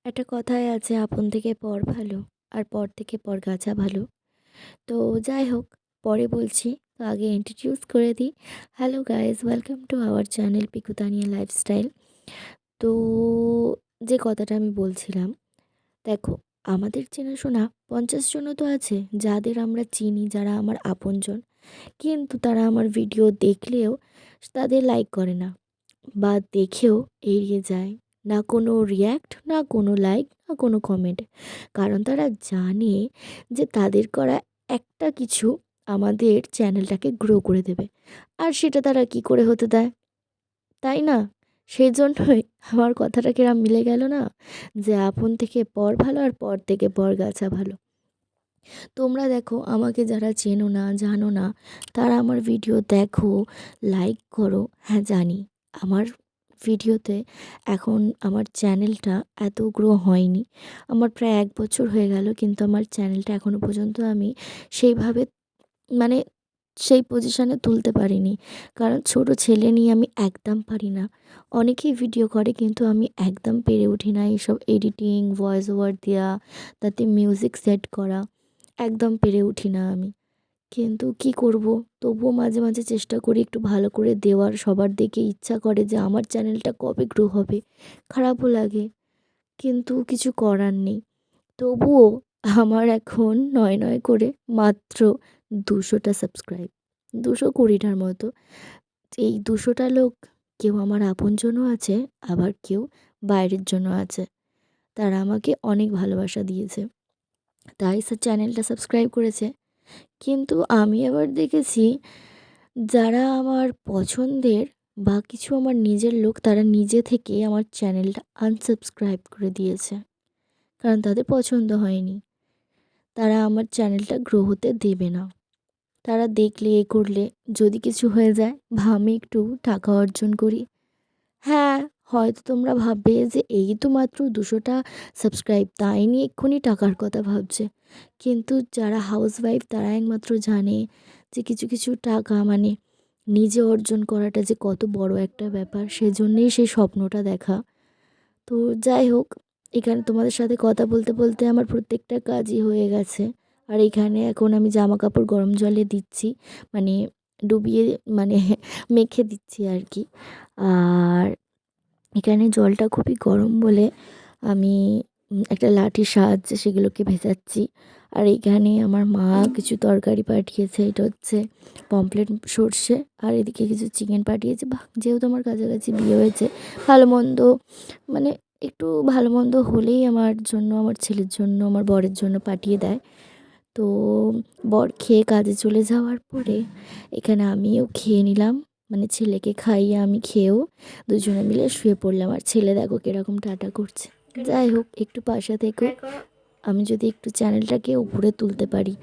একটা কথায় আছে আপন থেকে পর ভালো আর পর থেকে পর গাছা ভালো। তো যাই হোক, পরে বলছি। তো আগে ইন্ট্রোডিউস করে দিই। Hello guys, welcome to our channel Pikutania lifestyle. তো যে কথাটা আমি বলছিলাম, দেখো, আমাদের চেনাশোনা 50 জনও তো আছে যাদের আমরা চিনি, যারা আমার আপনজন, কিন্তু তারা আমার ভিডিও দেখলেও তাদের লাইক করে না বা দেখেও এড়িয়ে যায়। না কোনো রিয়্যাক্ট, না কোনো লাইক, না কোনো কমেন্ট। কারণ তারা জানে যে তাদের করা একটা কিছু আমাদের চ্যানেলটাকে গ্রো করে দেবে। আর সেটা তারা কি করে হতে দেয়, তাই না? সেই জন্যই আমার কথাটা কিরম মিলে গেল না, যে আপন থেকে পর ভালো আর পর থেকে পর গাছা ভালো। তোমরা দেখো, আমাকে যারা চেনো না, জানো না, তারা আমার ভিডিও দেখো, লাইক করো। হ্যাঁ, জানি আমার ভিডিওতে এখন আমার চ্যানেলটা এত গ্রো হয়নি। আমার প্রায় 1 বছর হয়ে গেল, কিন্তু আমার চ্যানেলটা এখনও পর্যন্ত আমি সেইভাবে, মানে সেই পজিশনে তুলতে পারিনি। কারণ ছোট ছেলে নিয়ে আমি একদম পারি না। অনেকেই ভিডিও করে, কিন্তু আমি একদম পেরে উঠি না এইসব এডিটিং, ভয়েস ওভার দেওয়া, তাতে মিউজিক সেট করা। একদম পেরে উঠি না আমি। কিন্তু কি করব, তবুও মাঝে মাঝে চেষ্টা করি একটু ভালো করে দেওয়ার। সবার দেখে ইচ্ছা করে যে আমার চ্যানেলটা কবে গ্রো হবে। খারাপও লাগে, কিন্তু কিছু করার নেই। তবুও আমার এখন নয় নয় করে মাত্র 200টা সাবস্ক্রাইব, 220টার মতো। এই 200টা লোক, কেউ আমার আপনজনও আছে, আবার কেউ বাইরের জন্য আছে। তারা আমাকে অনেক ভালোবাসা দিয়েছে, তাই চ্যানেলটা সাবস্ক্রাইব করেছে। কিন্তু আমি আবার দেখেছি, যারা আমার পছন্দের বা কিছু আমার নিজের লোক, তারা নিজে থেকে আমার চ্যানেলটা আনসাবস্ক্রাইব করে দিয়েছে। কারণ তাদের পছন্দ হয়নি। তারা আমার চ্যানেলটা গ্রো হতে দেবে না। তারা দেখলে, এ করলে যদি কিছু হয়ে যায় বা আমি একটু টাকা অর্জন করি। হ্যাঁ, হয়তো তোমরা ভাববে যে এই তো মাত্র 200টা সাবস্ক্রাইব, তাই নিয়ে এক্ষুনি টাকার কথা ভাবছে। কিন্তু যারা হাউসওয়াইফ তারা একমাত্র জানে যে কিছু কিছু টাকা, মানে নিজে অর্জন করাটা যে কত বড় একটা ব্যাপার, সেজন্যেই সেই স্বপ্নটা দেখা। তো যাই হোক, এখানে তোমাদের সাথে কথা বলতে বলতে আমার প্রত্যেকটা কাজই হয়ে গেছে। আর এখানে এখন আমি জামা কাপড় গরম জলে দিচ্ছি, মানে ডুবিয়ে, মানে মেখে দিচ্ছি আর কি। আর এখানে জলটা খুবই গরম বলে আমি একটা লাঠির সাহায্যে সেগুলোকে ভেজাচ্ছি। আর এইখানে আমার মা কিছু তরকারি পাঠিয়েছে, এটা হচ্ছে পমফ্রেট সর্ষে, আর এদিকে কিছু চিকেন পাঠিয়েছে। বাহ, যেহেতু আমার কাছাকাছি বিয়ে হয়েছে, ভালো মন্দ, মানে একটু ভালো মন্দ হলেই আমার জন্য, আমার ছেলের জন্য, আমার বরের জন্য পাঠিয়ে দেয়। তো বর খেয়ে কাজে চলে যাওয়ার পরে এখানে আমিও খেয়ে নিলাম, মানে ছেলেকে খাইয়ে আমি খেয়েও দুজনে মিলে শুয়ে পড়লাম। আর ছেলে দেখো কীরকম টাটা করছে। যাই হোক, একটু পাশে থেকো, আমি যদি একটু চ্যানেলটাকে উপরে তুলতে পারি।